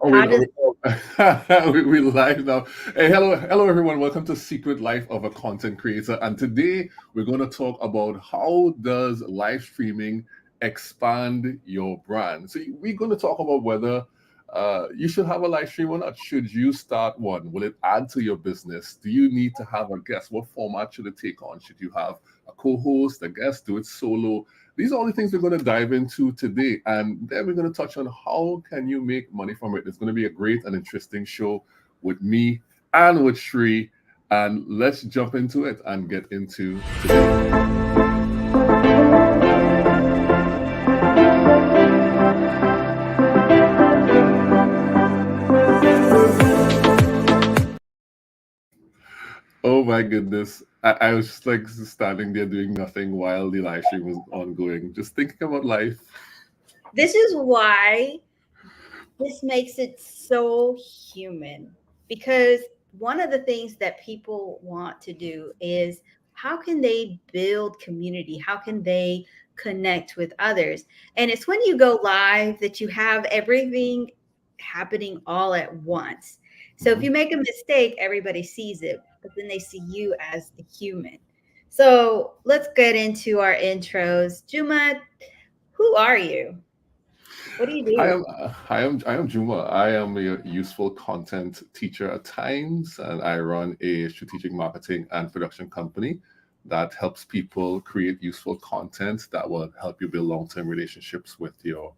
Oh, How does we live now. Hey, hello everyone. Welcome to Secret Life of a Content Creator. And today we're going to talk about how does live streaming expand your brand. So we're going to talk about whether you should have a live stream or not. Should you start one? Will it add to your business? Do you need to have a guest? What format should it take on? Should you have a co-host, a guest? Do it solo? These are all the things we're going to dive into today, and then we're going to touch on how can you make money from it. It's going to be a great and interesting show with me and with Shri, and let's jump into it and get into today. Oh my goodness. I was just like standing there doing nothing while the live stream was ongoing, just thinking about life. this is why this makes it so human, because one of the things that people want to do is how can they build community? How can they connect with others? And it's when you go live that you have everything happening all at once. So if Mhm. you make a mistake, everybody sees it, but then they see you as the human. So let's get into our intros. Juma, who are you? What do you I do? am I am Juma. I am a useful content teacher at times, and I run a strategic marketing and production company that helps people create useful content that will help you build long-term relationships with your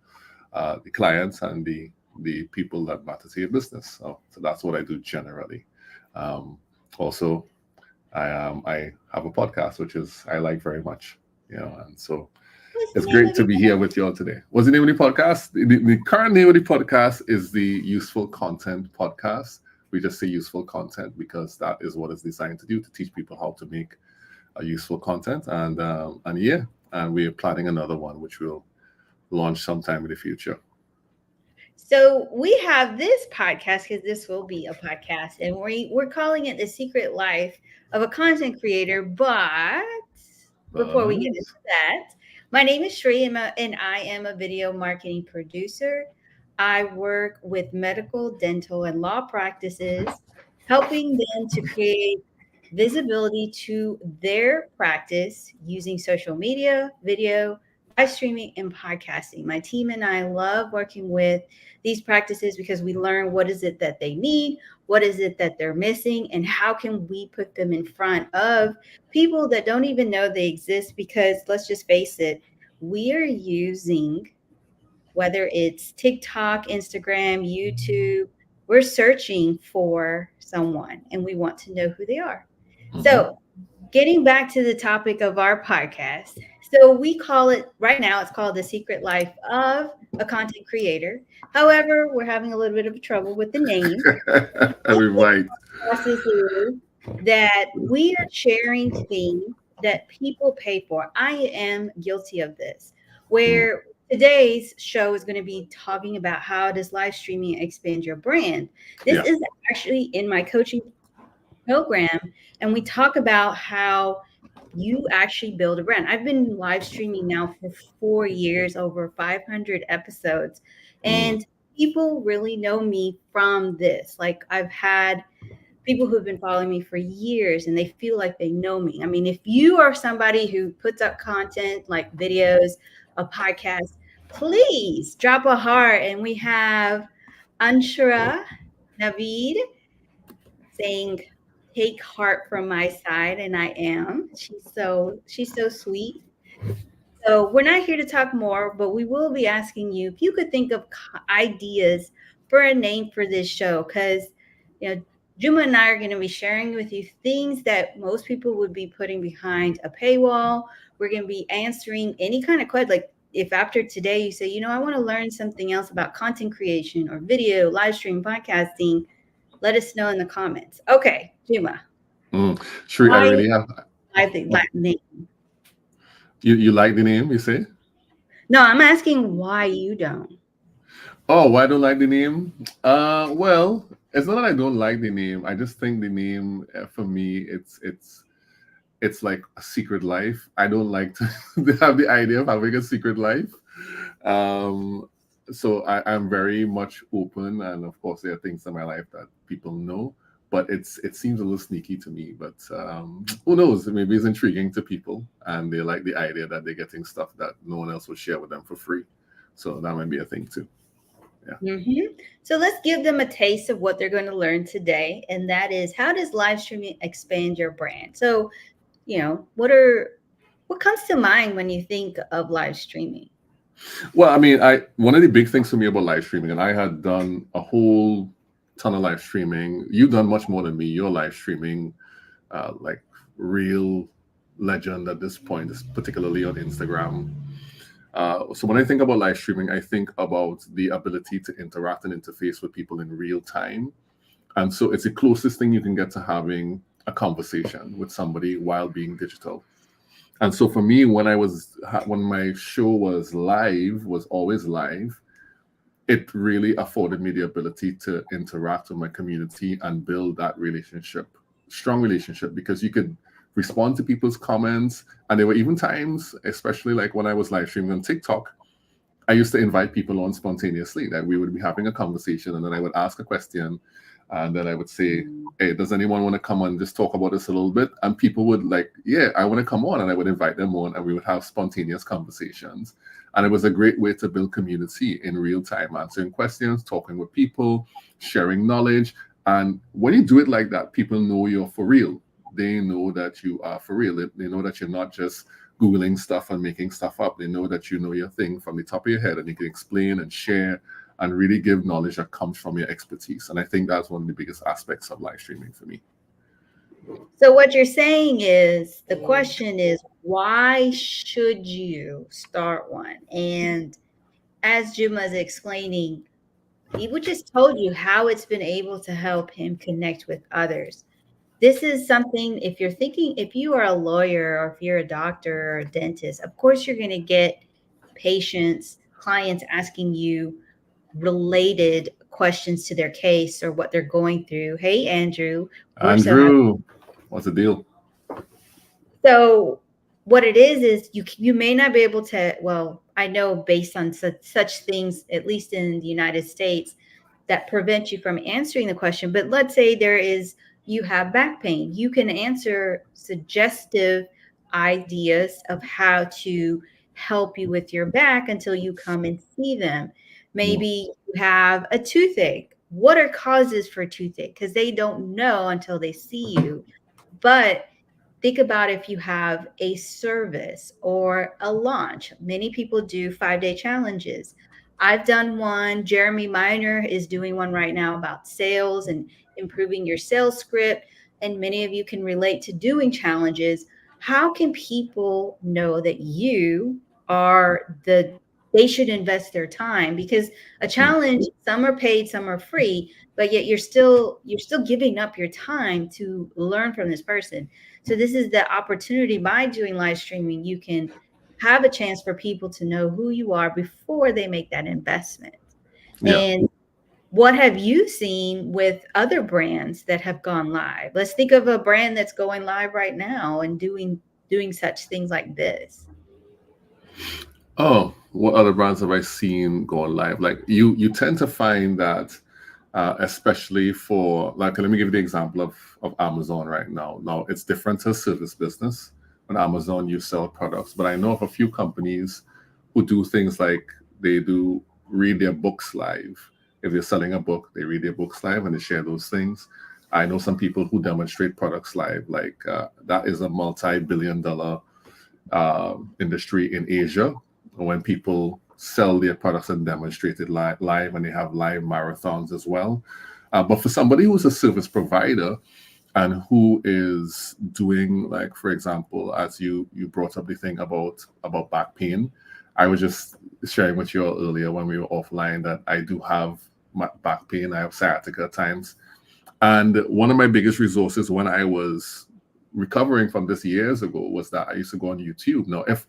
the clients and the people that matter to your business. So that's what I do generally. Um, Also, I have a podcast which is I like very much, and so What's the it's name great of to your be here with you all today. What's the name of the podcast? The current name of the podcast is the Useful Content Podcast. We just say useful content because that is what it's designed to do, to teach people how to make a useful content. And yeah, and we're planning another one which will launch sometime in the future. So we have this podcast because this will be a podcast, and we're calling it the secret life of a content creator. But before we get But into that, my name is Shri, and I am a video marketing producer. I work with medical, dental, and law practices, helping them to create visibility to their practice using social media, video, live streaming, and podcasting. My team and I love working with these practices because we learn what is it that they need, what is it that they're missing, and how can we put them in front of people that don't even know they exist. Because let's just face it, we are using, whether it's TikTok, Instagram, YouTube, we're searching for someone and we want to know who they are. mhm. So, getting back to the topic of our podcast. So, we call it right now, it's called The Secret Life of a Content Creator. However, we're having a little bit of trouble with the name. I'll be right. Process is that we are sharing things that people pay for. I am guilty of this, Mm, where today's show is going to be talking about how does live streaming expand your brand. This yeah. is actually in my coaching program, and we talk about how you actually build a brand. I've been live streaming now for 4 years, over 500 episodes, Mm, and people really know me from this. Like, I've had people who've been following me for years and they feel like they know me. I mean, if you are somebody who puts up content like videos, a podcast, please drop a heart. And we have Anshara Naveed saying, "Take heart from my side," and I am. She's so sweet. So we're not here to talk more, but we will be asking you if you could think of ideas for a name for this show, because you know Juma and I are going to be sharing with you things that most people would be putting behind a paywall. We're going to be answering any kind of question. Like, if after today you say, I want to learn something else about content creation or video, live stream, podcasting, let us know in the comments. Okay, Juma, mm. Shri, I why really have. I think Oh, that name? you like the name, you say? No, I'm asking why you don't. Oh, why I don't like the name? Well, it's not that I don't like the name. I just think the name for me, it's like a secret life. I don't like to have the idea of having a secret life. Um, So I'm very much open, and of course there are things in my life that people know, but it seems a little sneaky to me. But who knows? Maybe it's intriguing to people, and they like the idea that they're getting stuff that no one else will share with them for free. So that might be a thing too. Yeah. Hmm. So let's give them a taste of what they're going to learn today, and that is how does live streaming expand your brand? So, what comes to mind when you think of live streaming? Well, I mean, I one of the big things for me about live streaming, and I had done a whole ton of live streaming. You've done much more than me. You're live streaming, like real legend at this point, particularly on Instagram. So when I think about live streaming, I think about the ability to interact and interface with people in real time. And so it's the closest thing you can get to having a conversation with somebody while being digital. And so for me, when my show was always live, it really afforded me the ability to interact with my community and build that relationship, strong relationship, because you could respond to people's comments. And there were even times, especially like when I was live streaming on TikTok, I used to invite people on spontaneously. That we would be having a conversation, and then I would ask a question, and then I would say, "Hey, does anyone want to come on and just talk about this a little bit?" And people would like, "Yeah, I want to come on," and I would invite them on, and we would have spontaneous conversations. And it was a great way to build community in real time, answering questions, talking with people, sharing knowledge. And when you do it like that, people know you're for real. They know that you are for real. They know that you're not just Googling stuff and making stuff up. They know that you know your thing from the top of your head, and you can explain and share and really give knowledge that comes from your expertise. And I think that's one of the biggest aspects of live streaming for me. So what you're saying is the question is why should you start one? And as Juma is explaining, he would just told you how it's been able to help him connect with others. This is something, if you're thinking, if you are a lawyer or if you're a doctor or a dentist, of course you're going to get patients, clients asking you related questions to their case or what they're going through. Hey, Andrew, we're so happy. Andrew, what's the deal? So what it is you may not be able to. Well, I know based on such things, at least in the United States, that prevent you from answering the question. But let's say you have back pain. You can answer suggestive ideas of how to help you with your back until you come and see them. Mm. Maybe you have a toothache. What are causes for toothache? Because they don't know until they see you. But think about if you have a service or a launch. Many people do 5-day challenges. I've done one. Jeremy Miner is doing one right now about sales and improving your sales script. And many of you can relate to doing challenges. How can people know that you are they should invest their time? Because a Mm. challenge, some are paid, some are free, but yet you're still giving up your time to learn from this person. So this is the opportunity. By doing live streaming, you can have a chance for people to know who you are before they make that investment. Yeah. And what have you seen with other brands that have gone live? Let's think of a brand that's going live right now and doing such things like this. Oh, what other brands have I seen go live? Like you tend to find that, especially for like, let me give you the example of Amazon right now. Now it's different to a service business. On Amazon, you sell products, but I know of a few companies who do things like they do read their books live. If they're selling a book, they read their books live and they share those things. I know some people who demonstrate products live. Like that is a multi-billion-dollar industry in Asia when people sell their products and demonstrate it live, and they have live marathons as well. But for somebody who's a service provider and who is doing, like, for example, as you brought up the thing about back pain, I was just sharing with you all earlier when we were offline that I do have back pain. I have sciatica at times, and one of my biggest resources when I was recovering from this years ago was that I used to go on YouTube. Now, if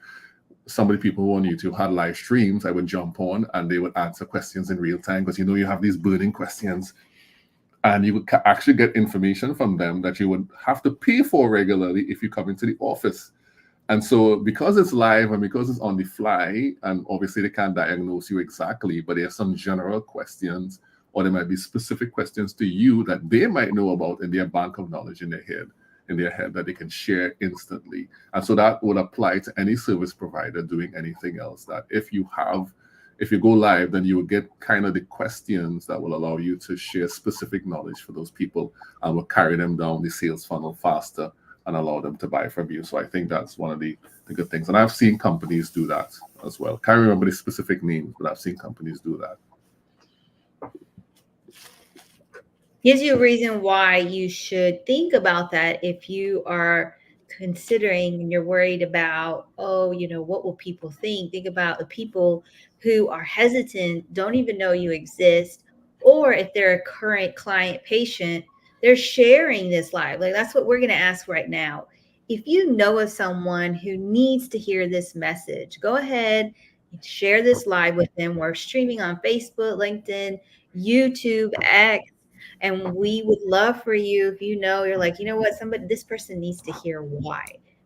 people who on YouTube had live streams, I would jump on and they would answer questions in real time, because you have these burning questions, and you would actually get information from them that you would have to pay for regularly if you come into the office. And so, because it's live and because it's on the fly, and obviously they can't diagnose you exactly, but there's some general questions, or there might be specific questions to you that they might know about in their bank of knowledge in their head that they can share instantly. And so that would apply to any service provider doing anything else. That if you go live, then you will get kind of the questions that will allow you to share specific knowledge for those people and will carry them down the sales funnel faster and allow them to buy from you. So I think that's one of the good things. And I've seen companies do that as well. Can't remember the specific names, but I've seen companies do that. Gives you a reason why you should think about that if you are considering and you're worried about, oh, what will people think? Think about the people who are hesitant, don't even know you exist, or if they're a current client patient, they're sharing this live. Like that's what we're going to ask right now. If you know of someone who needs to hear this message, go ahead and share this live with them. We're streaming on Facebook, LinkedIn, YouTube, X, and we would love for you if you're like, this person needs to hear why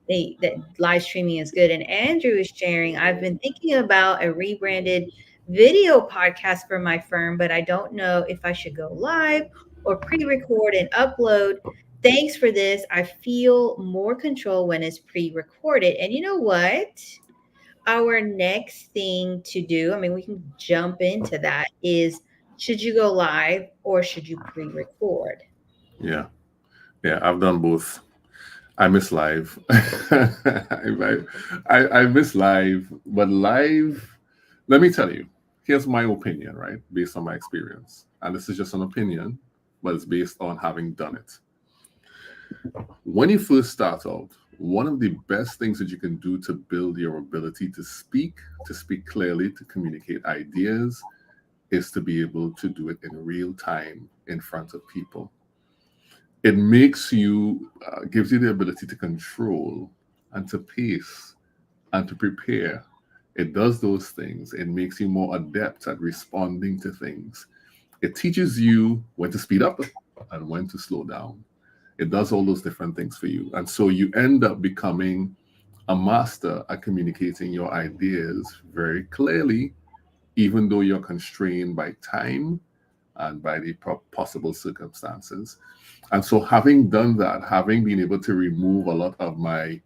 that live streaming is good. And Andrew is sharing, I've been thinking about a rebranded video podcast for my firm, but I don't know if I should go live or pre-record and upload. Thanks for this. I feel more control when it's pre-recorded. And you know what? Our next thing to do, I mean, we can jump into that, is should you go live or should you pre-record? Yeah. Yeah. I've done both. I miss live. I miss live, but live, let me tell you, here's my opinion, right? Based on my experience. And this is just an opinion, but it's based on having done it. When you first start out, one of the best things that you can do to build your ability to speak clearly, to communicate ideas, is to be able to do it in real time in front of people. It makes you, gives you the ability to control and to pace and to prepare. It does those things. It makes you more adept at responding to things. It teaches you when to speed up and when to slow down. It does all those different things for you. And so you end up becoming a master at communicating your ideas very clearly, even though you're constrained by time and by the possible circumstances. And so, having done that, having been able to remove a lot of my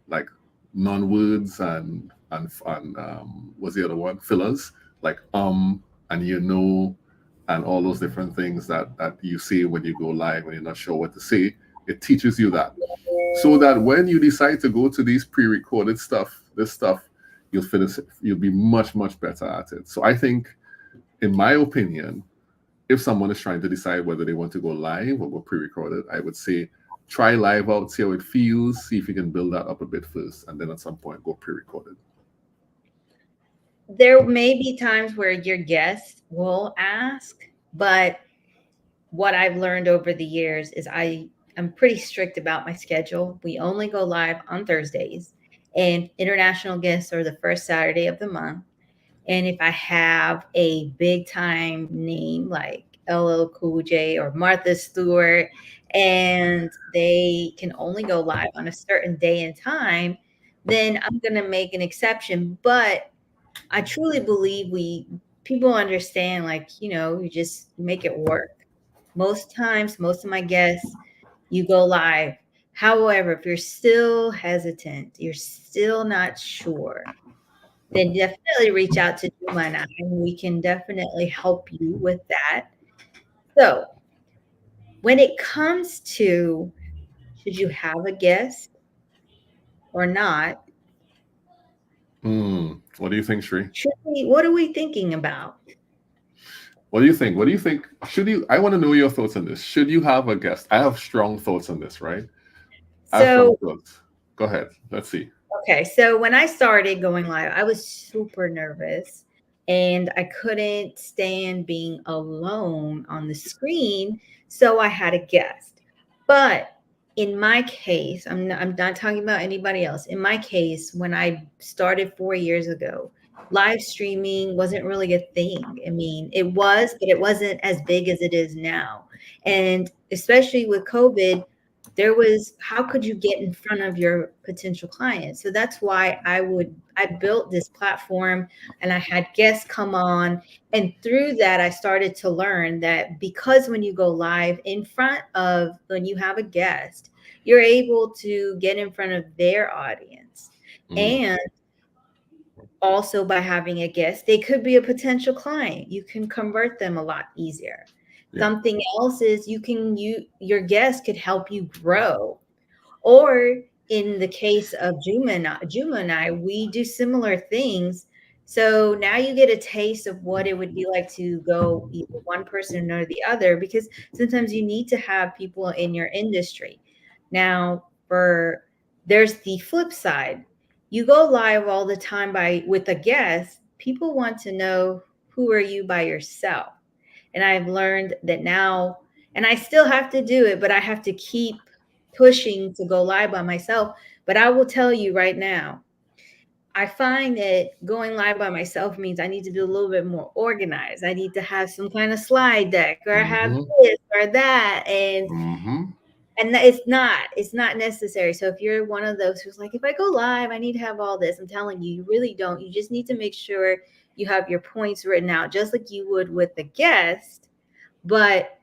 like non-words and what's the other one, fillers, like and and all those different things that you say when you go live when you're not sure what to say. It teaches you that, so that when you decide to go to these pre-recorded stuff, this stuff, you'll be much better at it. So I think, in my opinion, if someone is trying to decide whether they want to go live or go pre-recorded, I would say try live out, see how it feels, see if you can build that up a bit first, and then at some point go pre-recorded. There may be times where your guests will ask, but what I've learned over the years is I'm pretty strict about my schedule. We only go live on Thursdays, and international guests are the first Saturday of the month. And if I have a big time name like LL Cool J or Martha Stewart, and they can only go live on a certain day and time, then I'm going to make an exception. But I truly believe people understand, like, you just make it work. Most times, most of my guests, you go live. However, if you're still hesitant, you're still not sure, then definitely reach out to Juma and I, and we can definitely help you with that. So, when it comes to should you have a guest or not, What do you think, Sri? what are we thinking about? What do you think? What do you think? Should you? I want to know your thoughts on this. Should you have a guest? I have strong thoughts on this, right? I have strong So, thoughts. Go ahead. Let's see. okay, so when I started going live, I was super nervous and I couldn't stand being alone on the screen. So I had a guest. But in my case, I'm not talking about anybody else. In my case, when I started 4 years ago, live streaming wasn't really a thing. I mean, it was, but it wasn't as big as it is now. And especially with COVID, there was, how could you get in front of your potential clients? So that's why I built this platform, and I had guests come on, and through that I started to learn that because when you go live in front of, when you have a guest, you're able to get in front of their audience. Mm, And also by having a guest, they could be a potential client. You can convert them a lot easier. yeah. Something else is your guest could help you grow. Or in the case of Juma and I, we do similar things. So now you get a taste of what it would be like to go either one person or the other, because sometimes you need to have people in your industry. Now, for there's the flip side. You go live all the time by with a guest, people want to know, who are you by yourself? And I've learned that now, and I still have to do it, but I have to keep pushing to go live by myself. But I will tell you right now, I find that going live by myself means I need to be a little bit more organized. I need to have some kind of slide deck, or have Mm-hmm. this or that. Mm-hmm. And it's not necessary. So if you're one of those who's like, if I go live, I need to have all this, I'm telling you, you really don't. You just need to make sure you have your points written out, just like you would with the guest, but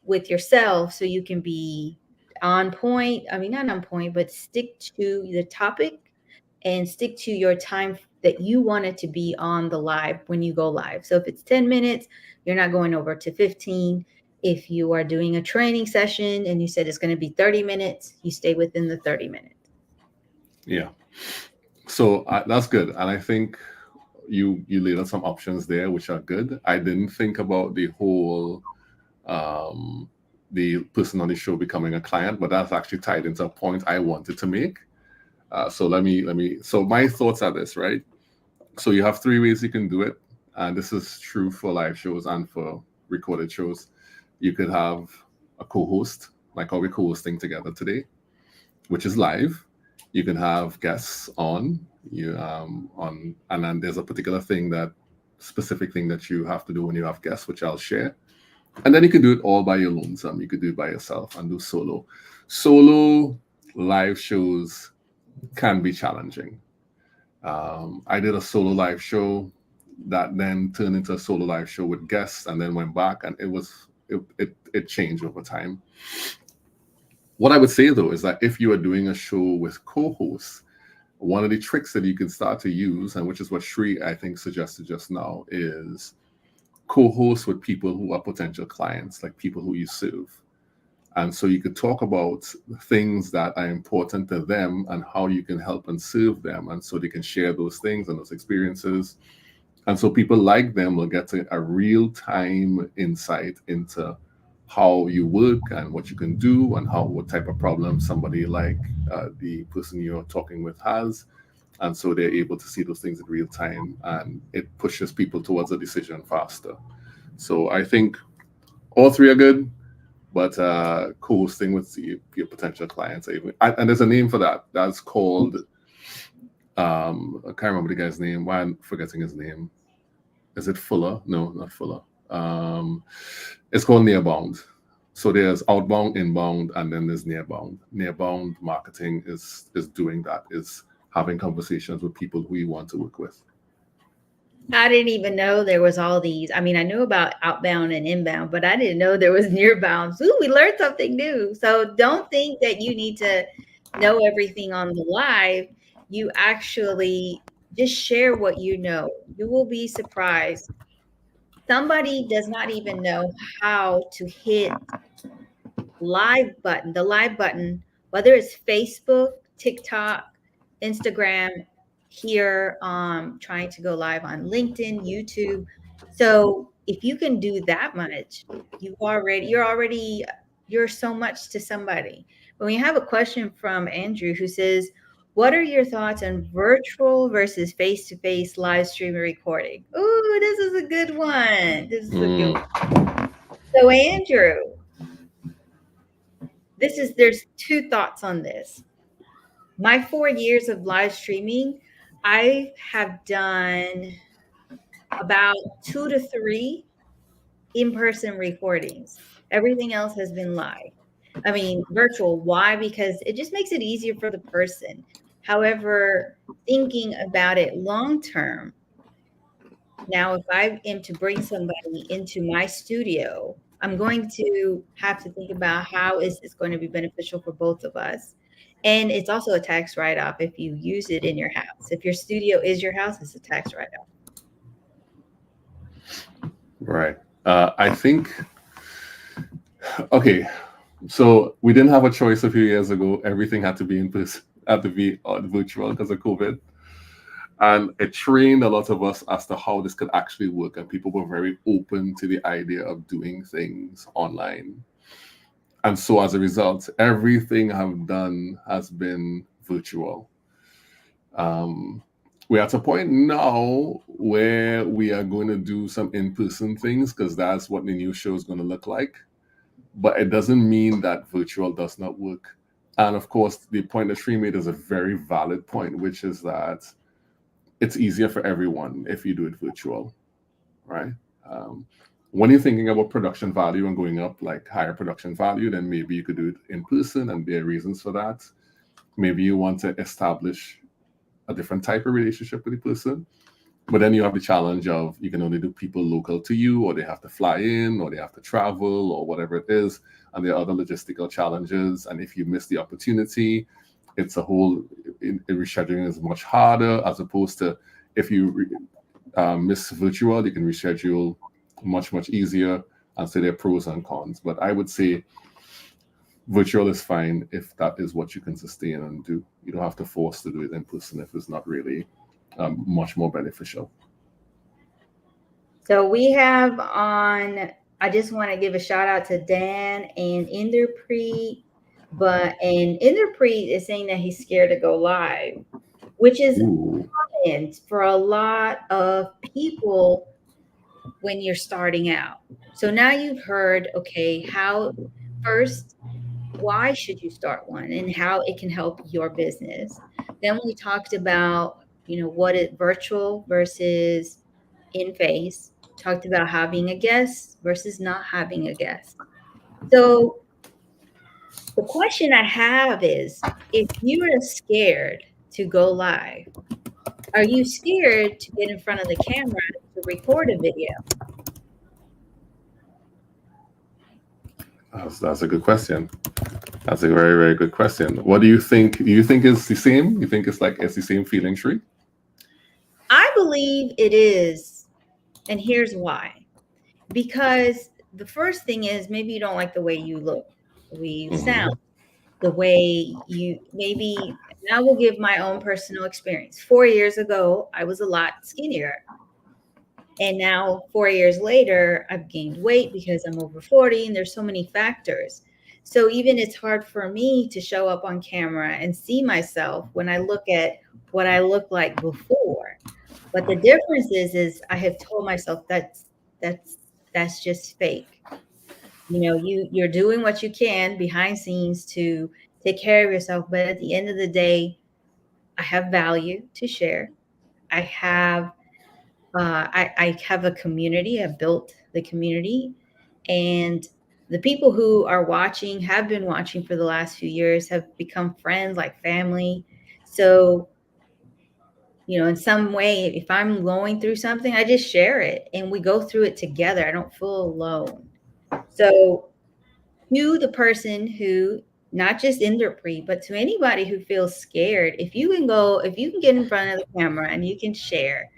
with yourself, so you can be on point. I mean, not on point, but stick to the topic and stick to your time that you want it to be on the live when you go live. So if it's 10 minutes, you're not going over to 15. If you are doing a training session and you said it's going to be 30 minutes, you stay within the 30 minutes. Yeah. So that's good, and I think you laid out some options there which are good. I didn't think about the whole um, the person on the show becoming a client, but that's actually tied into a point I wanted to make. So let me. So my thoughts are this, right? So you have three ways you can do it, and this is true for live shows and for recorded shows. You could have a co-host, like how we're co-hosting together today, which is live. You can have guests on and then there's a particular thing that specific thing that you have to do when you have guests, which I'll share. And then you could do it all by your lonesome. You could do it by yourself and do solo. Solo live shows can be challenging. I did a solo live show that then turned into a solo live show with guests, and then went back, and it changed over time. What I would say though is that if you are doing a show with co-hosts, one of the tricks that you can start to use, and which is what Shri I think suggested just now, is co-host with people who are potential clients, like people who you serve. And so you could talk about things that are important to them and how you can help and serve them. And so they can share those things and those experiences. And so people like them will get a real time insight into how you work and what you can do and how what type of problem somebody like the person you're talking with has. And so they're able to see those things in real time, and it pushes people towards a decision faster. So I think all three are good, but co-hosting with your potential clients, and there's a name for that. That's called I can't remember the guy's name. Why I'm forgetting his name? Is it Fuller? No, not Fuller. Um, it's called Nearbound. So there's outbound, inbound, and then there's nearbound. Nearbound marketing is doing that. Is having conversations with people who you want to work with. I didn't even know there was all these. I mean, I knew about outbound and inbound, but I didn't know there was nearbound. Ooh, we learned something new. So don't think that you need to know everything on the live. You actually just share what you know. You will be surprised. Somebody does not even know how to hit the live button, whether it's Facebook, TikTok, Instagram, here, trying to go live on LinkedIn, YouTube. So if you can do that much, you're so much to somebody. When we have a question from Andrew who says, what are your thoughts on virtual versus face-to-face live stream recording? Ooh, this is a good one. This is a good Mm, one. So Andrew, there's two thoughts on this. My 4 years of live streaming, I have done about 2 to 3 in-person recordings. Everything else has been live. I mean, virtual. Why? Because it just makes it easier for the person. However, thinking about it long term, now if I am to bring somebody into my studio, I'm going to have to think about how is this going to be beneficial for both of us. And it's also a tax write off if you use it in your house. If your studio is your house, it's a tax write off. Right. I think, okay, so we didn't have a choice a few years ago. Everything had to be in person, had to be virtual because of COVID. And it trained a lot of us as to how this could actually work. And people were very open to the idea of doing things online. And so as a result, everything I've done has been virtual. Um, we're at a point now where we are going to do some in-person things because that's what the new show is going to look like. But it doesn't mean that virtual does not work. And of course, the point that Sri made is a very valid point, which is that it's easier for everyone if you do it virtual, right? Um, when you're thinking about production value and going up like higher production value, then maybe you could do it in person, and there are reasons for that. Maybe you want to establish a different type of relationship with the person. But then you have the challenge of you can only do people local to you, or they have to fly in, or they have to travel, or whatever it is. And there are other logistical challenges. And if you miss the opportunity, it's a whole rescheduling is much harder as opposed to if you miss virtual, you can reschedule much easier. And say there are pros and cons. But I would say virtual is fine if that is what you can sustain and do. You don't have to force to do it in person if it's not really much more beneficial. So we have on, I just want to give a shout out to Dan and Inderpreet. And Inderpreet is saying that he's scared to go live, which is Ooh. common for a lot of people when you're starting out. So now you've heard, okay, how first, why should you start one and how it can help your business. Then we talked about, what is virtual versus in face, talked about having a guest versus not having a guest. So the question I have is, if you are scared to go live, are you scared to get in front of the camera to record a video? That's a good question. That's a very good question. What do you think? Do you think it's the same? You think it's the same feeling, Sri? I believe it is. And here's why. Because the first thing is maybe you don't like the way you look, the way you sound, Mm-hmm. the way you maybe. And I will give my own personal experience. 4 years ago, I was a lot skinnier. And now 4 years later, I've gained weight because I'm over 40 and there's so many factors. So even it's hard for me to show up on camera and see myself when I look at what I looked like before. But the difference is I have told myself that's that's just fake. You're doing what you can behind scenes to take care of yourself, but at the end of the day, I have value to share. I have I have a community. I've built the community, and the people who are watching have been watching for the last few years, have become friends like family. So, in some way, if I'm going through something, I just share it and we go through it together. I don't feel alone. So, to the person who, not just Inderpreet, but to anybody who feels scared, if you can get in front of the camera and you can share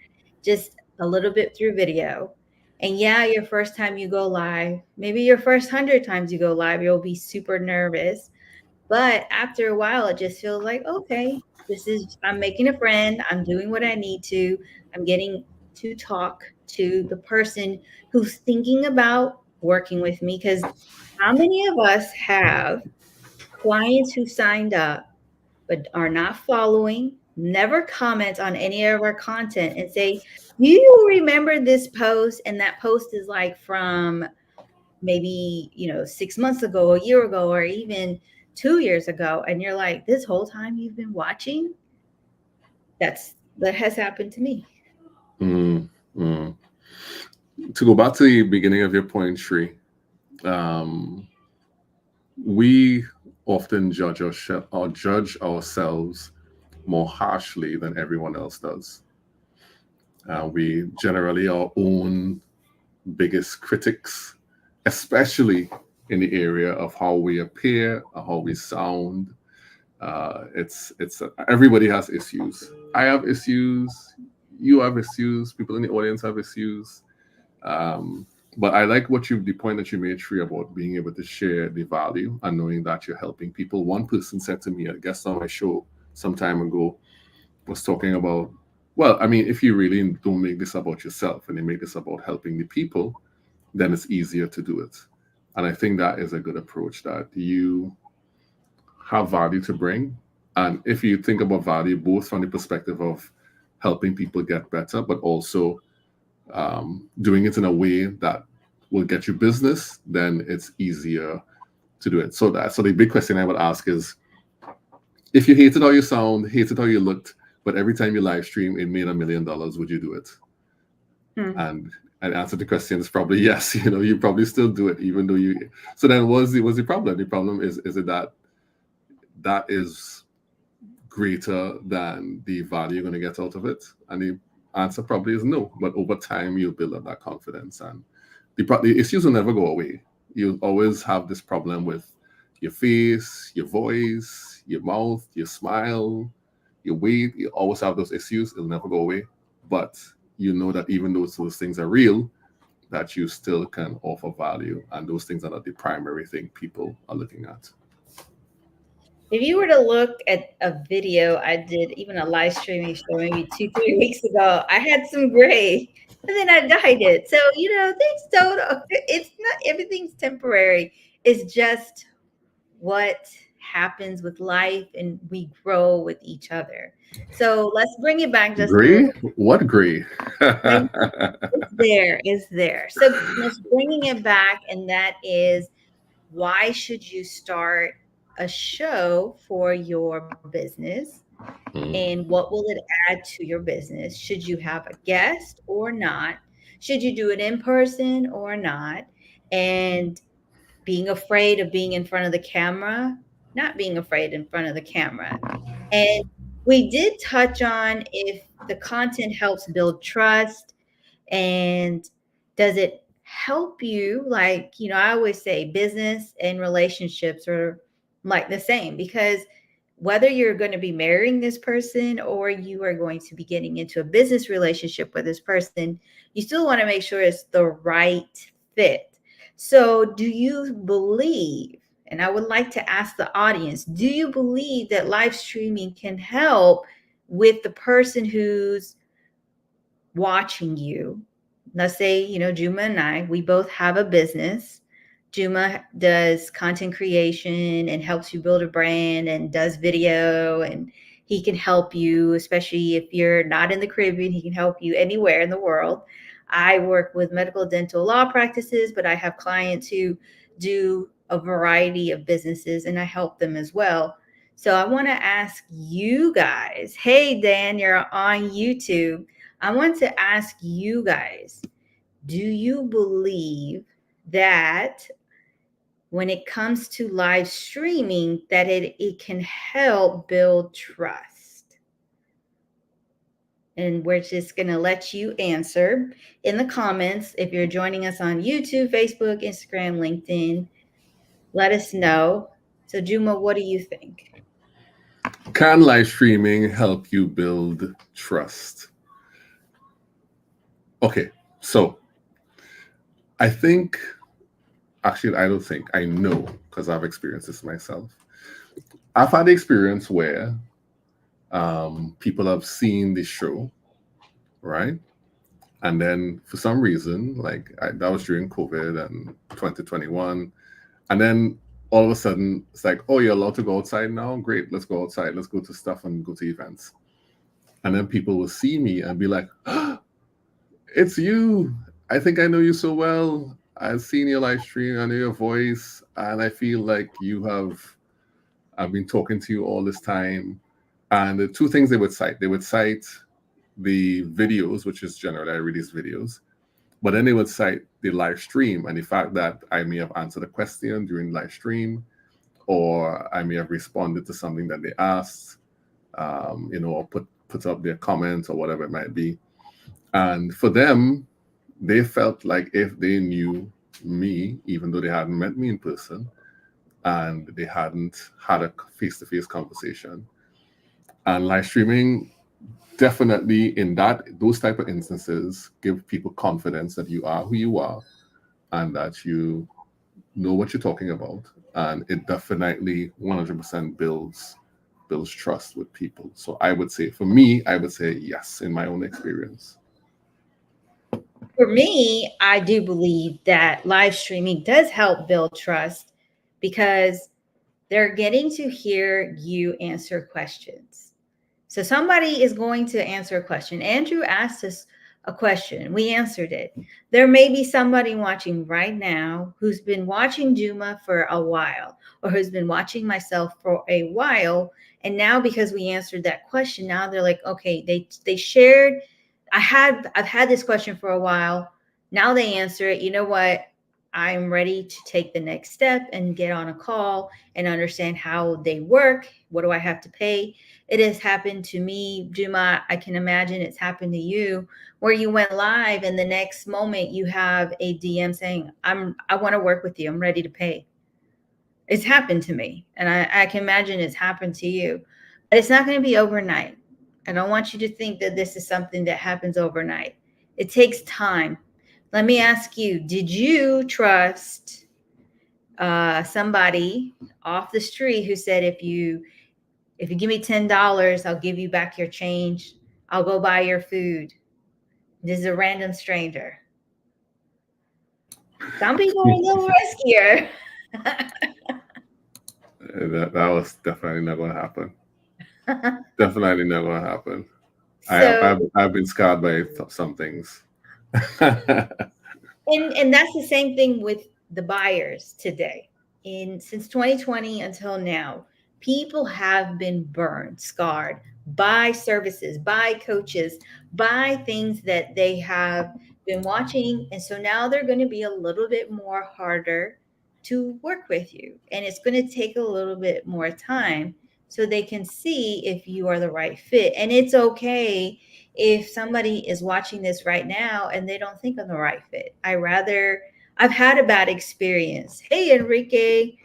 just a little bit through video. And yeah, your first time you go live, maybe your first 100 times you go live, you'll be super nervous. But after a while, it just feels like, okay, I'm making a friend. I'm doing what I need to. I'm getting to talk to the person who's thinking about working with me. Because how many of us have clients who signed up but are not following, never comment on any of our content and say, do you remember this post? And that post is like from maybe, 6 months ago, a year ago, or even 2 years ago. And you're like, this whole time you've been watching? That has happened to me. Mm, mm. To go back to the beginning of your point, Sri, um, we often judge ourselves more harshly than everyone else does. We generally our own biggest critics, especially in the area of how we appear, or how we sound. It's everybody has issues. I have issues. You have issues. People in the audience have issues. Um, but I like the point that you made, Tree, about being able to share the value and knowing that you're helping people. One person said to me, a guest on my show some time ago, was talking about, well, I mean, if you really don't make this about yourself and you make this about helping the people, then it's easier to do it. And I think that is a good approach, that you have value to bring. And if you think about value, both from the perspective of helping people get better, but also doing it in a way that will get you business, then it's easier to do it. So the big question I would ask is, if you hated how you sound, hated how you looked, but every time you live stream it made $1 million, would you do it? Hmm. And answer the question is probably yes. You probably still do it, even though you. So then, what's the problem? The problem is it that that is greater than the value you're going to get out of it? And the answer probably is no. But over time, you'll build up that confidence, and the issues will never go away. You'll always have this problem with your face, your voice, your mouth, your smile, your weight. You always have those issues. It'll never go away. But you know that even though those things are real, that you still can offer value, and those things are not the primary thing people are looking at. If you were to look at a video I did, even a live streaming show maybe 2, 3 weeks ago, I had some gray and then I dyed it. So, things don't, it's not, everything's temporary. It's just what happens with life and we grow with each other. So let's bring it back just a little. Gray? What gray? Thank you. It's there, it's there. So let's bringing it back, and that is, why should you start a show for your business? And Mm. what will it add to your business? Should you have a guest or not? Should you do it in person or not? And being afraid of being in front of the camera, not being afraid in front of the camera. And we did touch on if the content helps build trust, and does it help you, like, I always say business and relationships are like the same, because whether you're going to be marrying this person or you are going to be getting into a business relationship with this person, you still want to make sure it's the right fit. So do you believe, and I would like to ask the audience, do you believe that live streaming can help with the person who's watching you? Let's say, Juma and I, we both have a business. Juma does content creation and helps you build a brand and does video, and he can help you, especially if you're not in the Caribbean, he can help you anywhere in the world. I work with medical dental law practices, but I have clients who do a variety of businesses and I help them as well. So I want to ask you guys, hey, Dan, you're on YouTube. I want to ask you guys, do you believe that when it comes to live streaming that it can help build trust? And we're just going to let you answer in the comments. If you're joining us on YouTube, Facebook, Instagram, LinkedIn, let us know. So Juma, what do you think? Can live streaming help you build trust? Okay, so I think, actually, I don't think, I know, because I've experienced this myself. I've had the experience where people have seen the show, right? And then for some reason, like that was during COVID and 2021. And then all of a sudden, it's like, oh, you're allowed to go outside now? Great, let's go outside. Let's go to stuff and go to events. And then people will see me and be like, oh, it's you. I think I know you so well. I've seen your live stream, I know your voice, and I feel like I've been talking to you all this time. And the two things they would cite the videos, which is generally I release videos, but then they would cite the live stream and the fact that I may have answered a question during live stream. or I may have responded to something that they asked, or put up their comments or whatever it might be. And for them, they felt like if they knew me, even though they hadn't met me in person and they hadn't had a face-to-face conversation, and live streaming definitely in those type of instances give people confidence that you are who you are and that you know what you're talking about, and it definitely 100% builds trust with people. So I would say, for me, I would say yes, in my own experience. For me, I do believe that live streaming does help build trust because they're getting to hear you answer questions. So somebody is going to answer a question. Andrew asked us a question. We answered it. There may be somebody watching right now who's been watching Juma for a while or who's been watching myself for a while. And now because we answered that question, now they're like, okay, they shared. I've had this question for a while. Now they answer it. You know what? I'm ready to take the next step and get on a call and understand how they work. What do I have to pay? It has happened to me, Juma. I can imagine it's happened to you, where you went live and the next moment you have a DM saying, I want to work with you. I'm ready to pay. It's happened to me. And I can imagine it's happened to you. But it's not going to be overnight. I don't want you to think that this is something that happens overnight. It takes time. Let me ask you, did you trust somebody off the street who said, if you give me $10, I'll give you back your change. I'll go buy your food. This is a random stranger. Some people are a little riskier. That was definitely not going to happen. Definitely not going to happen. So, I've been scarred by some things. and that's the same thing with the buyers today. Since 2020 until now, people have been burned, scarred by services, by coaches, by things that they have been watching. And so now they're going to be a little bit more harder to work with you. And it's going to take a little bit more time so they can see if you are the right fit. And it's okay if somebody is watching this right now and they don't think I'm the right fit. I've had a bad experience. Hey, Enrique,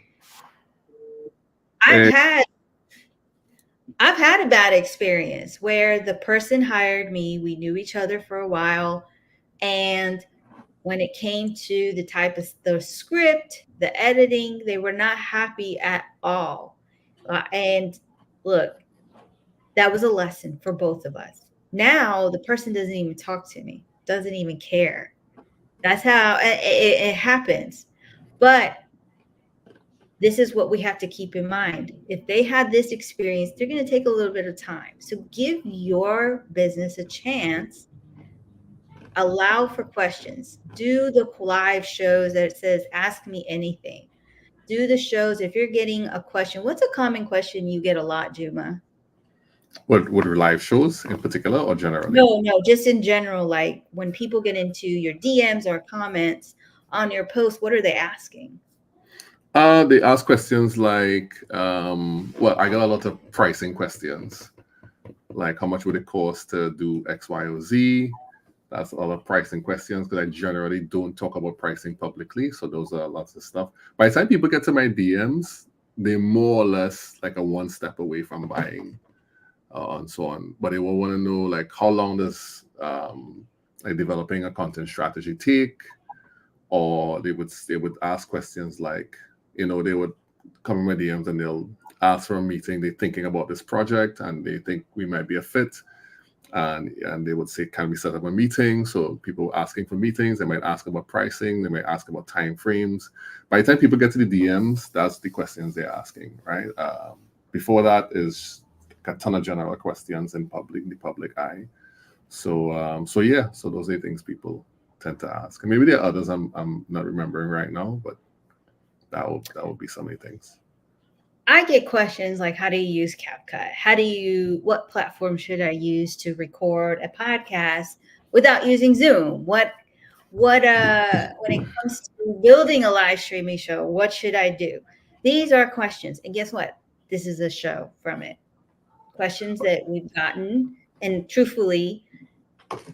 I've Eh, had I've had a bad experience where the person hired me. We knew each other for a while, and when it came to the type of the script, the editing, they were not happy at all. And look, that was a lesson for both of us. Now the person doesn't even talk to me, doesn't even care. That's how it happens. But this is what we have to keep in mind. If they had this experience, they're going to take a little bit of time. So give your business a chance. Allow for questions. Do the live shows that says, ask me anything. Do the shows. If you're getting a question, what's a common question you get a lot, Juma? what are live shows in particular or generally? No, just in general, like when people get into your DMs or comments on your post, what are they asking? They ask questions like, well, I got a lot of pricing questions, like how much would it cost to do X, Y, or Z? That's a lot of pricing questions because I generally don't talk about pricing publicly. So those are lots of stuff. By the time people get to my DMs, they're more or less like a one step away from buying, and so on. But they will want to know like how long does like developing a content strategy take, or they would ask questions like, they would come in my DMs and they'll ask for a meeting. They're thinking about this project and they think we might be a fit, and they would say, can we set up a meeting? So people asking for meetings, they might ask about pricing, they might ask about time frames. By the time people get to the DMs, that's the questions they're asking, right? Before that is a ton of general questions in the public eye. So yeah, so those are the things people tend to ask, and maybe there are others I'm not remembering right now, but that will be so many things. I get questions like, how do you use CapCut? What platform should I use to record a podcast without using Zoom? When it comes to building a live streaming show, what should I do? These are questions. And guess what? This is a show from it. Questions that we've gotten. And truthfully,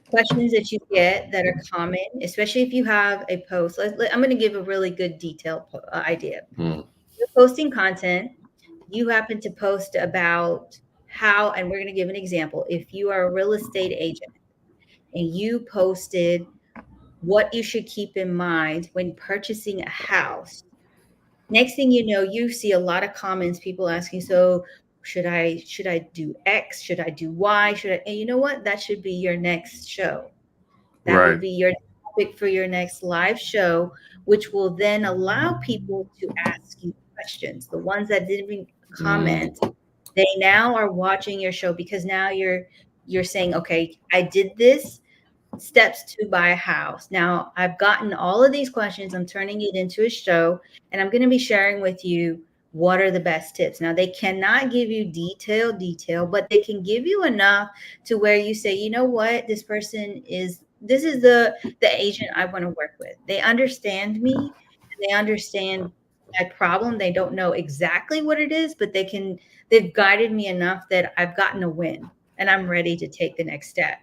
questions that you get that are common, especially if you have a post. I'm going to give a really good detailed idea. Mm. You're posting content. You happen to post about how, and we're going to give an example. If you are a real estate agent and you posted what you should keep in mind when purchasing a house, next thing you know, you see a lot of comments, people asking, so should I do X? Should I do Y? Should I? And you know what? That should be your next show. That would Right. be your topic for your next live show, which will then allow people to ask you questions. The ones that didn't Mm. comment, they now are watching your show because now you're saying, okay, I did this steps to buy a house. Now, I've gotten all of these questions. I'm turning it into a show, and I'm going to be sharing with you what are the best tips. Now, they cannot give you detail, but they can give you enough to where you say, you know what, this is the agent I want to work with. They understand me, and they understand my problem. They don't know exactly what it is, but they've guided me enough that I've gotten a win and I'm ready to take the next step.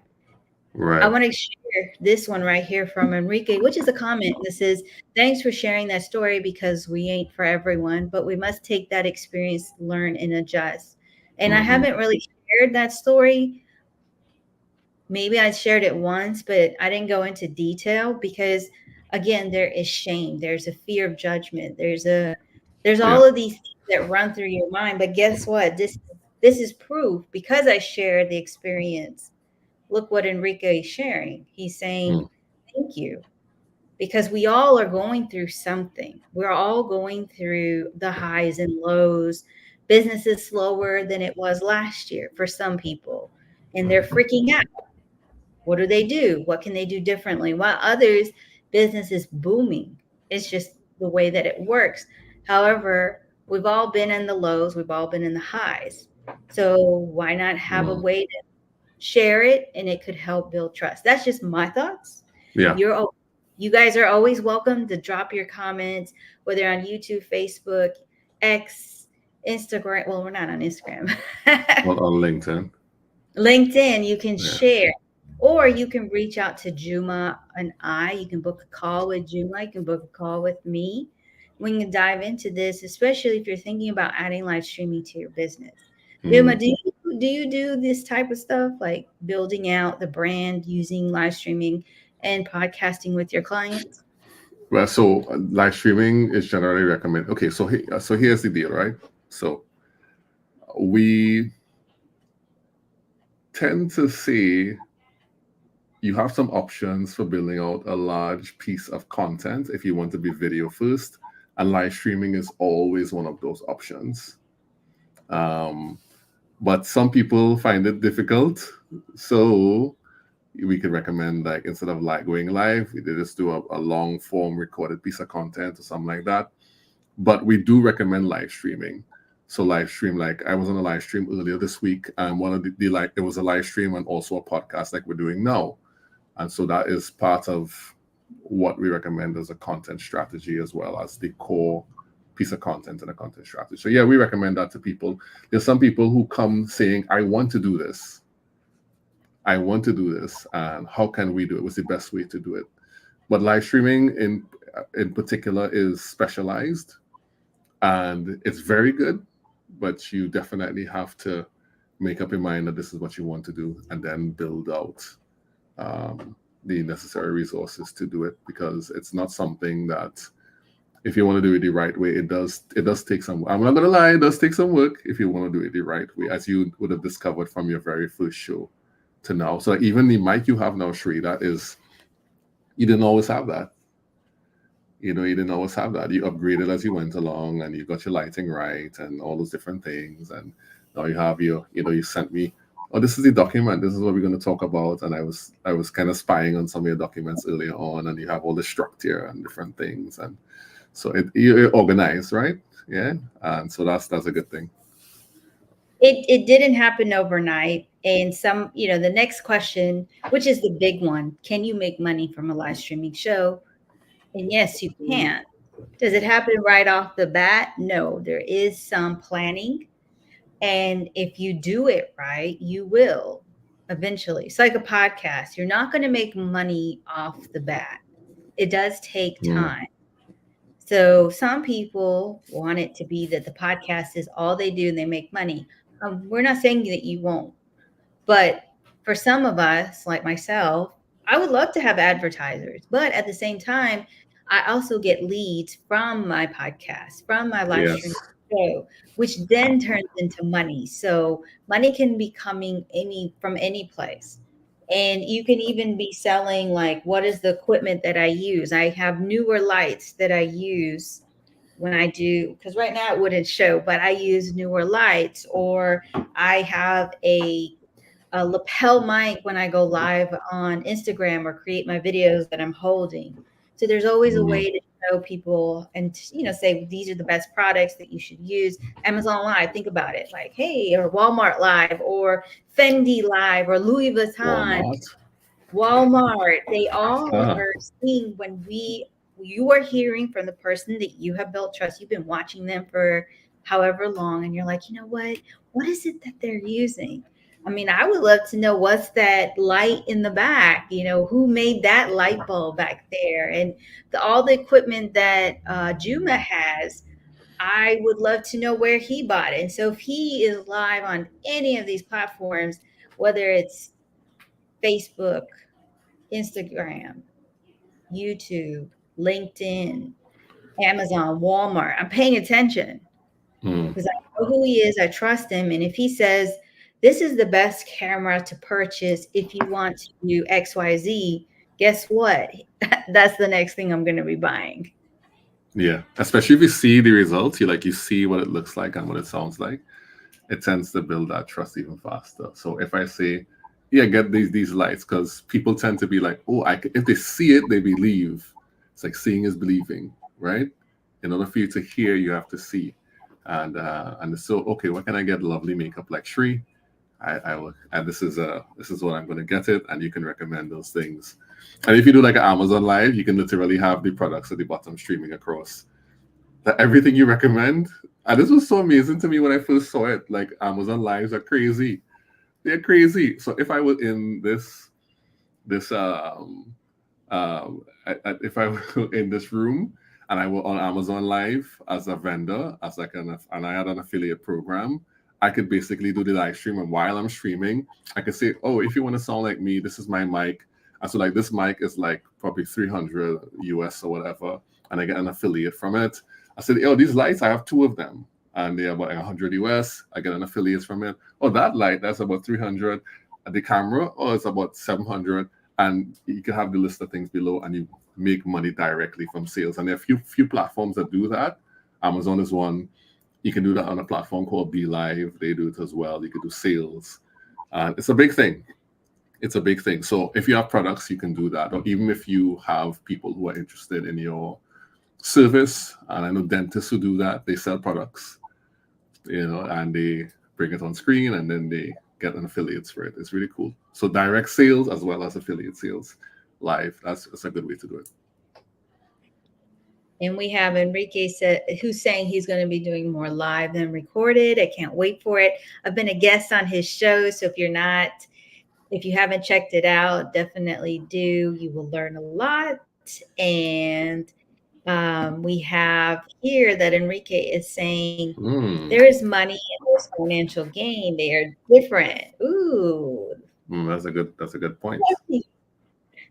I Right. want to share this one right here from Enrique, which is a comment that says, thanks for sharing that story because we ain't for everyone, but we must take that experience, learn, and adjust. And I Hmm. haven't really shared that story. Maybe I shared it once, but I didn't go into detail because again, there is shame. There's a fear of judgment. There's Yeah. all of these things that run through your mind. But guess what? This is proof because I shared the experience. Look what Enrique is sharing. He's saying, Mm. thank you. Because we all are going through something. We're all going through the highs and lows. Business is slower than it was last year for some people, and they're freaking out. What do they do? What can they do differently? While others, business is booming. It's just the way that it works. However, we've all been in the lows, we've all been in the highs. So why not have a Mm. way to share it and it could help build trust? That's just my thoughts. Yeah. You're you guys are always welcome to drop your comments, whether on YouTube, Facebook, X, Instagram. Well, we're not on Instagram. On LinkedIn. LinkedIn, you can Yeah. share, or you can reach out to Juma and I. You can book a call with Juma. You can book a call with me. We can dive into this, especially if you're thinking about adding live streaming to your business. Juma, Mm. do you do this type of stuff like building out the brand using live streaming and podcasting with your clients? Well, so live streaming is generally recommended. Okay, so so here's the deal, right? So we tend to see you have some options for building out a large piece of content if you want to be video first, and live streaming is always one of those options. Um, but some people find it difficult, so we could recommend, like, instead of like going live, they just do a long form recorded piece of content or something like that. But we do recommend live streaming. So live stream, like I was on a live stream earlier this week, and one of the like it was a live stream and also a podcast like we're doing now. And so that is part of what we recommend as a content strategy, as well as the core piece of content and a content strategy. So yeah, we recommend that to people. There's some people who come saying, I want to do this. I want to do this, and how can we do it? What's the best way to do it? But live streaming in particular is specialized, and it's very good, but you definitely have to make up your mind that this is what you want to do, and then build out the necessary resources to do it, because it's not something that, if you want to do it the right way, it does take some. I'm not gonna lie, it does take some work if you want to do it the right way, as you would have discovered from your very first show to now. So even the mic you have now, Shri, that is, you didn't always have that. You didn't always have that. You upgraded as you went along, and you got your lighting right and all those different things. And now you have you sent me, oh, this is the document. This is what we're going to talk about. And I was kind of spying on some of your documents earlier on, and you have all the structure and different things. And so you're organized, right? Yeah. And so that's a good thing. It didn't happen overnight. And the next question, which is the big one, can you make money from a live streaming show? And yes, you can. Does it happen right off the bat? No, there is some planning. And if you do it right, you will eventually. It's like a podcast. You're not going to make money off the bat. It does take Mm, time. So some people want it to be that the podcast is all they do and they make money. We're not saying that you won't, but for some of us, like myself, I would love to have advertisers, but at the same time, I also get leads from my podcast, from my live stream yes. show, which then turns into money. So money can be coming from any place. And you can even be selling, like, what is the equipment that I use? I have newer lights that I use when I do, because right now it wouldn't show, but I use newer lights, or I have a lapel mic when I go live on Instagram or create my videos that I'm holding. So there's always a Mm, way to show people and say these are the best products that you should use. Amazon Live, think about it, like, hey, or Walmart Live or Fendi Live or Louis Vuitton, Walmart. Walmart, they all Ah, are seeing when you are hearing from the person that you have built trust. You've been watching them for however long, and you're like, you know what is it that they're using? I mean, I would love to know what's that light in the back. Who made that light bulb back there, and all the equipment that Juma has. I would love to know where he bought it. And so if he is live on any of these platforms, whether it's Facebook, Instagram, YouTube, LinkedIn, Amazon, Walmart. I'm paying attention mm, because I know who he is. I trust him. And if he says, this is the best camera to purchase if you want to do XYZ, guess what? That's the next thing I'm going to be buying. yeah. Especially if you see the results, you see what it looks like and what it sounds like. It tends to build that trust even faster. So if I say, yeah, get these lights, because people tend to be like, oh, if they see it, they believe. It's like seeing is believing, right? In order for you to hear, you have to see. And so okay, what can I get? Lovely makeup like Shri. I will, and this is what I'm going to get it, and you can recommend those things. And if you do like an Amazon Live, you can literally have the products at the bottom streaming across that everything you recommend. And this was so amazing to me when I first saw it. Like Amazon Lives are crazy. They're crazy. So if I was in this if I were in this room and I were on Amazon Live as a vendor, as like and I had an affiliate program, I could basically do the live stream. And while I'm streaming, I could say, oh, if you want to sound like me, this is my mic. And so like this mic is like probably 300 US or whatever, and I get an affiliate from it. I said, oh, these lights, I have two of them, and they're about like 100 US. I get an affiliate from it. Oh, that light, that's about 300. The camera, oh, it's about 700. And you can have the list of things below, and you make money directly from sales. And there are few platforms that do that. Amazon is one. You can do that on a platform called Be Live. They do it as well. You could do sales, and it's a big thing. It's a big thing. So if you have products, you can do that. Or even if you have people who are interested in your service, and I know dentists who do that. They sell products, and they bring it on screen, and then they get an affiliates for it. It's really cool. So direct sales as well as affiliate sales live. That's a good way to do it. And we have Enrique who's saying he's going to be doing more live than recorded. I can't wait for it. I've been a guest on his show. So if you haven't checked it out, definitely do. You will learn a lot. And we have here that Enrique is saying there Mm, is money and there's financial gain. They are different. Ooh, that's a good point.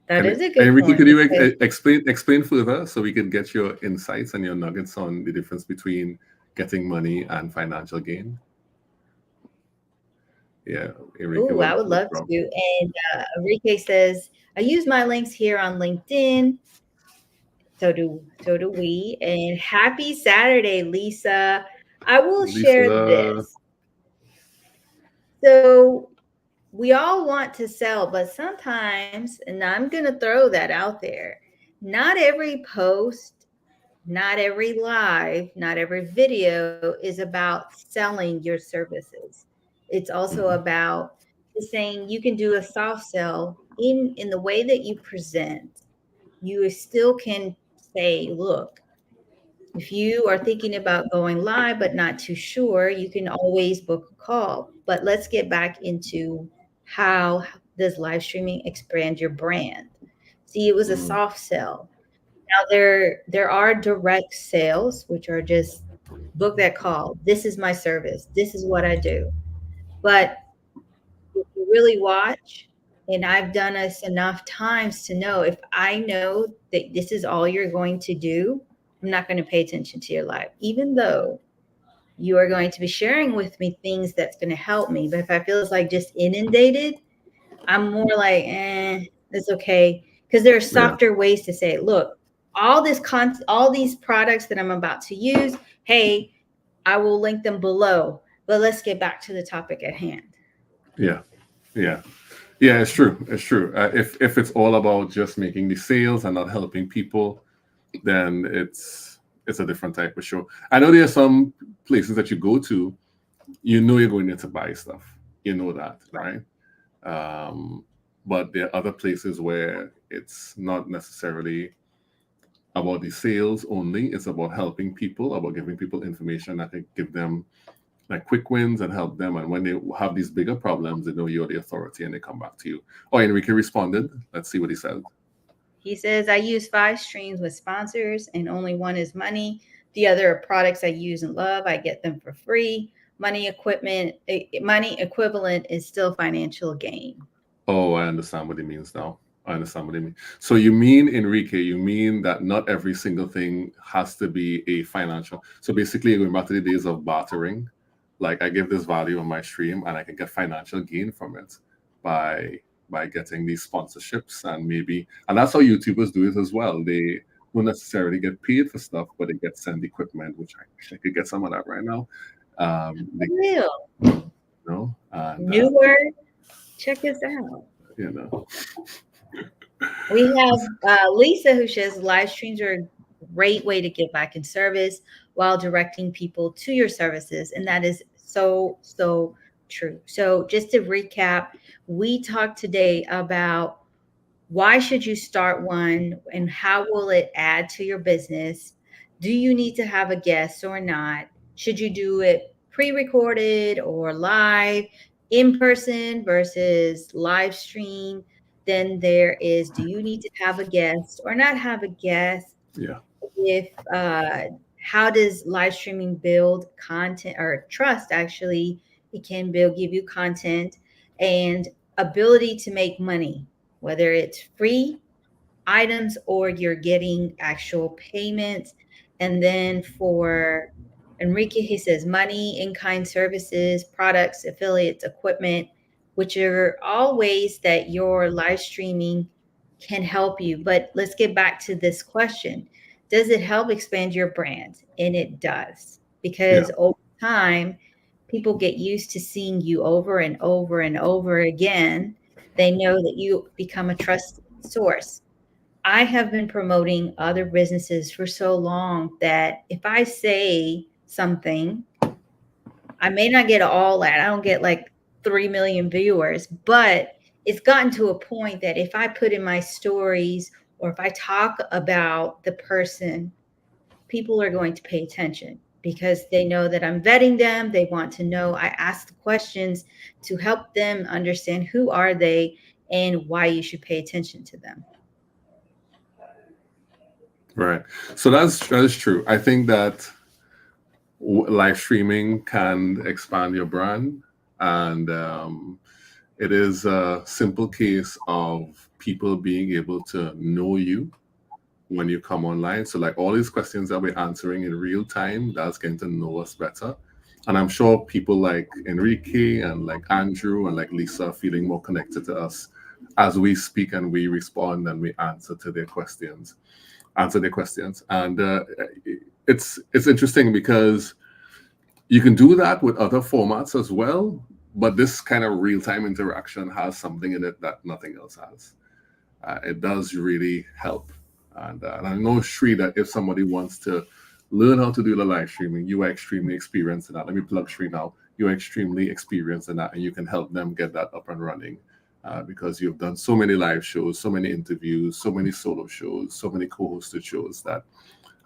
that Can is it, a good Enrique, point. could It you says, explain further so we can get your insights and your nuggets on the difference between getting money and financial gain? Yeah, Enrique ooh, I will would will love drop. to. And Enrique says, I use my links here on LinkedIn. So do we. And happy Saturday, Lisa. I will share Lisa. this. So we all want to sell, but sometimes, and I'm going to throw that out there, not every post, not every live, not every video is about selling your services. It's also Mhm. about saying you can do a soft sell in the way that you present. You still can say, look, If you are thinking about going live but not too sure, you can always book a call. But let's get back into how does live streaming expand your brand? See, it was a Mm, soft sell. Now there are direct sales, which are just book that call. This is my service. This is what I do. But if you really watch, and I've done this enough times to know if I know that this is all you're going to do, I'm not going to pay attention to your life, even though you are going to be sharing with me things that's going to help me. But if I feel it's like just inundated, I'm more like, it's okay. Because there are yeah, softer ways to say, look, all these products that I'm about to use, hey, I will link them below. But let's get back to the topic at hand. yeah, yeah. Yeah, it's true. It's true. If it's all about just making the sales and not helping people, then it's a different type of show. I know there are some places that you go to, you know you're going there to buy stuff. You know that, Right. right? Um, but there are other places where it's not necessarily about the sales only. It's about helping people, about giving people information that can give them like quick wins and help them. And when they have these bigger problems, they know you're the authority and they come back to you. Oh, Enrique responded. Let's see what he said. He says, I use 5 streams with sponsors, and only one is money. The other are products I use and love. I get them for free. Money equivalent is still financial gain. Oh, I understand what he means now. I understand what he means. So you mean, Enrique, you mean that not every single thing has to be a financial. So basically, you're going back to the days of bartering. Like I give this value on my stream and I can get financial gain from it by getting these sponsorships and maybe, and that's how YouTubers do it as well. They won't necessarily get paid for stuff, but they get sent equipment, which I wish I could get some of that right now. They, Real. and New word. Check this out. you know, We have Lisa who says live streams are a great way to give back in service while directing people to your services. And that is so, so true. So, just to recap, we talked today about why should you start one and how will it add to your business? Do you need to have a guest or not? Should you do it pre-recorded or live, in person versus live stream? Then there is, do you need to have a guest or not have a guest? yeah. If how does live streaming build content or trust? Actually, it can give you content and ability to make money, whether it's free items or you're getting actual payments. And then for Enrique, he says money, in kind services, products, affiliates, equipment, which are all ways that your live streaming can help you. But let's get back to this question. Does it help expand your brand? And it does, Yeah. because over time, people get used to seeing you over and over and over again. They know that you become a trusted source. I have been promoting other businesses for so long that if I say something, I may not get all that. I don't get like 3 million viewers, but it's gotten to a point that if I put in my stories or if I talk about the person, people are going to pay attention because they know that I'm vetting them. They want to know. I ask the questions to help them understand who are they and why you should pay attention to them. Right. So that is true. I think that live streaming can expand your brand, and it is a simple case of people being able to know you when you come online. So, like all these questions that we're answering in real time, that's getting to know us better. And I'm sure people like Enrique and like Andrew and like Lisa are feeling more connected to us as we speak and we respond and we answer their questions. And it's interesting because you can do that with other formats as well, but this kind of real time interaction has something in it that nothing else has. It does really help. And I know, Shri, that if somebody wants to learn how to do the live streaming, you are extremely experienced in that. Let me plug Shri now. You're extremely experienced in that, and you can help them get that up and running because you've done so many live shows, so many interviews, so many solo shows, so many co hosted shows that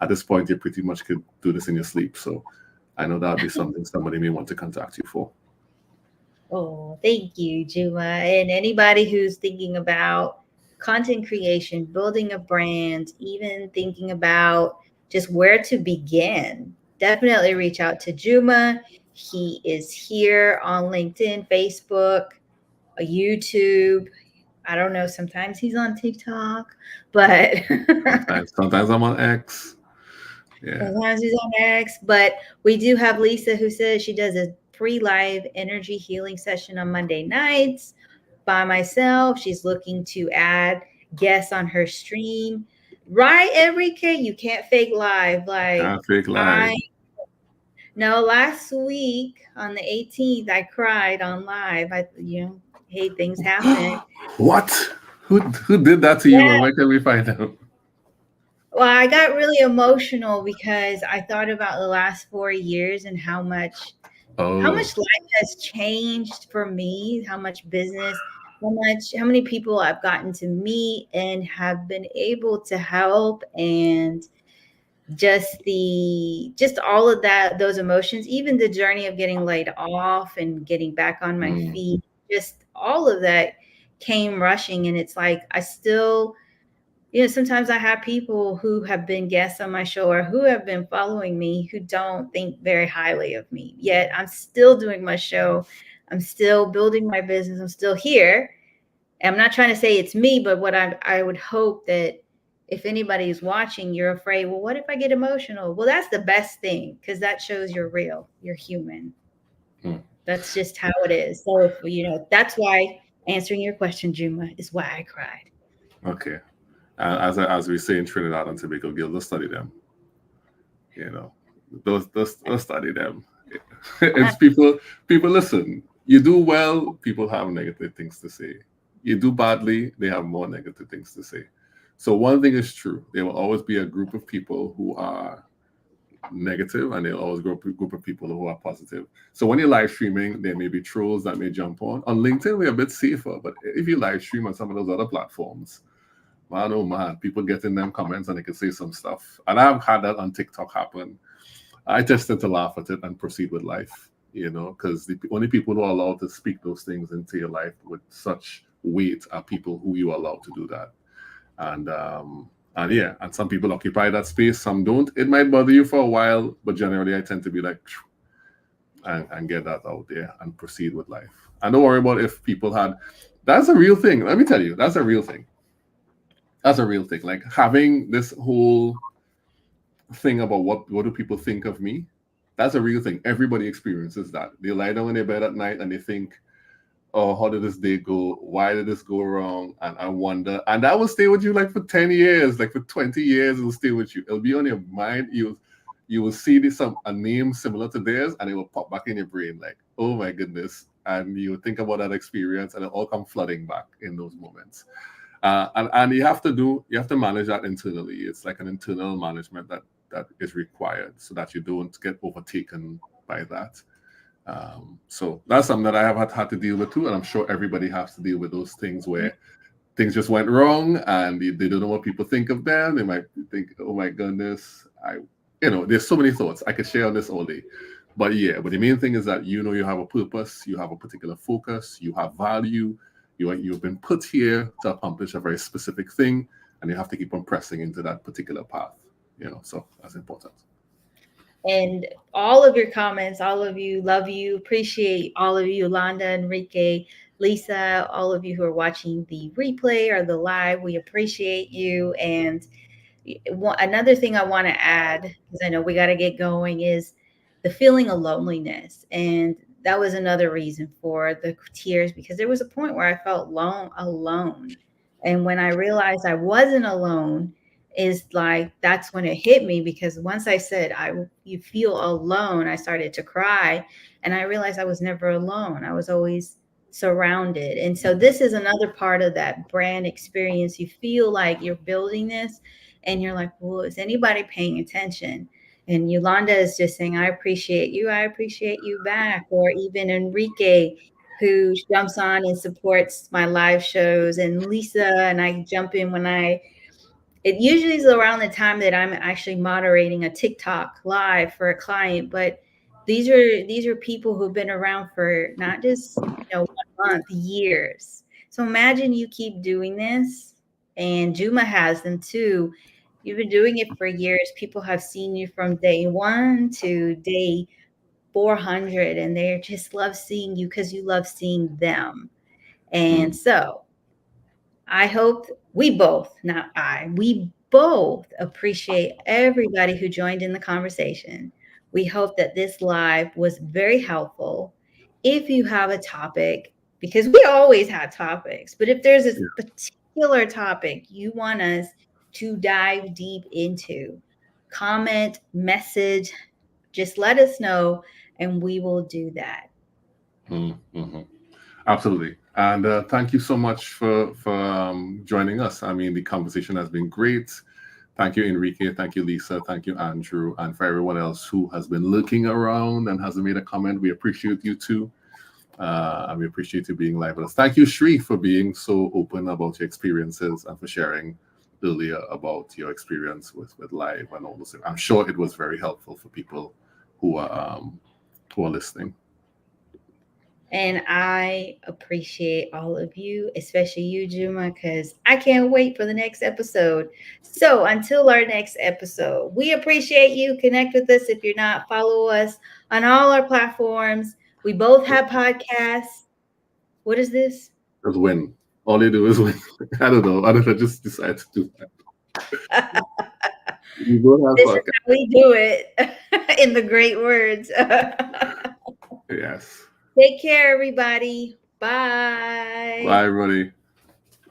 at this point you pretty much could do this in your sleep. So I know that would be something somebody may want to contact you for. Oh, thank you, Juma. And anybody who's thinking about content creation, building a brand, even thinking about just where to begin, definitely reach out to Juma. He is here on LinkedIn, Facebook, YouTube. I don't know, sometimes he's on TikTok, but Sometimes I'm on X. Yeah. sometimes he's on X. But we do have Lisa who says she does a free live energy healing session on Monday nights by myself. She's looking to add guests on her stream. Right, Enrique? You can't fake live. Like Can't fake live. I know last week on the 18th, I cried on live. Hey, things happen. What? Who did that to you, Yeah. and where can we find out? Well, I got really emotional because I thought about the last 4 years and how much Oh, life has changed for me, how much business, how many people I've gotten to meet and have been able to help, and just all of that, those emotions, even the journey of getting laid off and getting back on my mm, feet, just all of that came rushing. And it's like I still, sometimes I have people who have been guests on my show or who have been following me who don't think very highly of me. Yet I'm still doing my show. I'm still building my business. I'm still here. And I'm not trying to say it's me, but what I would hope that if anybody is watching, you're afraid, well, what if I get emotional? Well, that's the best thing because that shows you're real, you're human. mm. That's just how it is. So if that's why answering your question, Juma, is why I cried. Okay. As we say in Trinidad and Tobago, Guild, just study them. You know, those study them. It's people. People listen. You do well, people have negative things to say. You do badly, they have more negative things to say. So one thing is true: there will always be a group of people who are negative, and there'll always be a group of people who are positive. So when you're live streaming, there may be trolls that may jump on. On LinkedIn, we're a bit safer, but if you live stream on some of those other platforms, man, oh man, people get in them comments and they can say some stuff. And I've had that on TikTok happen. I just tend to laugh at it and proceed with life, because the only people who are allowed to speak those things into your life with such weight are people who you are allowed to do that. And yeah, and some people occupy that space, some don't. It might bother you for a while, but generally I tend to be like, and get that out there and proceed with life. And don't worry about if people had. That's a real thing. Let me tell you, that's a real thing. That's a real thing. Like having this whole thing about what do people think of me. That's a real thing. Everybody experiences that. They lie down in their bed at night and they think, "Oh, how did this day go? Why did this go wrong?" And I wonder, and that will stay with you like for 10 years, like for 20 years. It'll stay with you. It'll be on your mind. You will see a name similar to theirs, and it will pop back in your brain, like, "Oh my goodness!" And you think about that experience, and it all come flooding back in those moments. And you have to manage that internally. It's like an internal management that is required so that you don't get overtaken by that. So that's something that I have had to deal with too, and I'm sure everybody has to deal with those things where things just went wrong and they don't know what people think of them. They might think, "Oh my goodness, there's so many thoughts I could share on this all day." But yeah, but the main thing is that you have a purpose, you have a particular focus, you have value, you've been put here to accomplish a very specific thing, and you have to keep on pressing into that particular path. So that's important. And all of your comments, all of you, love you, appreciate all of you, Yolanda, Enrique, Lisa, all of you who are watching the replay or the live. We appreciate you. And another thing I want to add, because I know we got to get going, is the feeling of loneliness. And that was another reason for the tears, because there was a point where I felt alone. And when I realized I wasn't alone, is like that's when it hit me, because once I said you feel alone, I started to cry, and I realized I was never alone. I was always surrounded. And so this is another part of that brand experience. You feel like you're building this and you're like, well, is anybody paying attention? And Yolanda is just saying, I appreciate you back. Or even Enrique, who jumps on and supports my live shows, and Lisa and I jump in when I It usually is around the time that I'm actually moderating a TikTok live for a client, but these are people who've been around for not just 1 month, years. So imagine you keep doing this, and Juma has them too. You've been doing it for years. People have seen you from day one to day 400, and they just love seeing you because you love seeing them. And Mm, so I hope we both, not I, we both appreciate everybody who joined in the conversation. We hope that this live was very helpful. If you have a topic, because we always have topics, but if there's a yeah. particular topic you want us to dive deep into, comment, message, just let us know and we will do that. Mhm. Absolutely. And thank you so much for joining us. I mean, the conversation has been great. Thank you, Enrique. Thank you, Lisa. Thank you, Andrew. And for everyone else who has been looking around and hasn't made a comment, we appreciate you too. And we appreciate you being live with us. Thank you, Shri, for being so open about your experiences and for sharing earlier about your experience with live and all those things. I'm sure it was very helpful for people who are um, who are listening. And I appreciate all of you, especially you, Juma, because I can't wait for the next episode. So until our next episode, we appreciate you. Connect with us if you're not. Follow us on all our platforms. We both have podcasts. What is this? Just win. All you do is win. I don't know. I don't know. Just decide to do that. This We don't have is podcast. how we do it in the great words. Yes. Take care, everybody. Bye. Bye, everybody.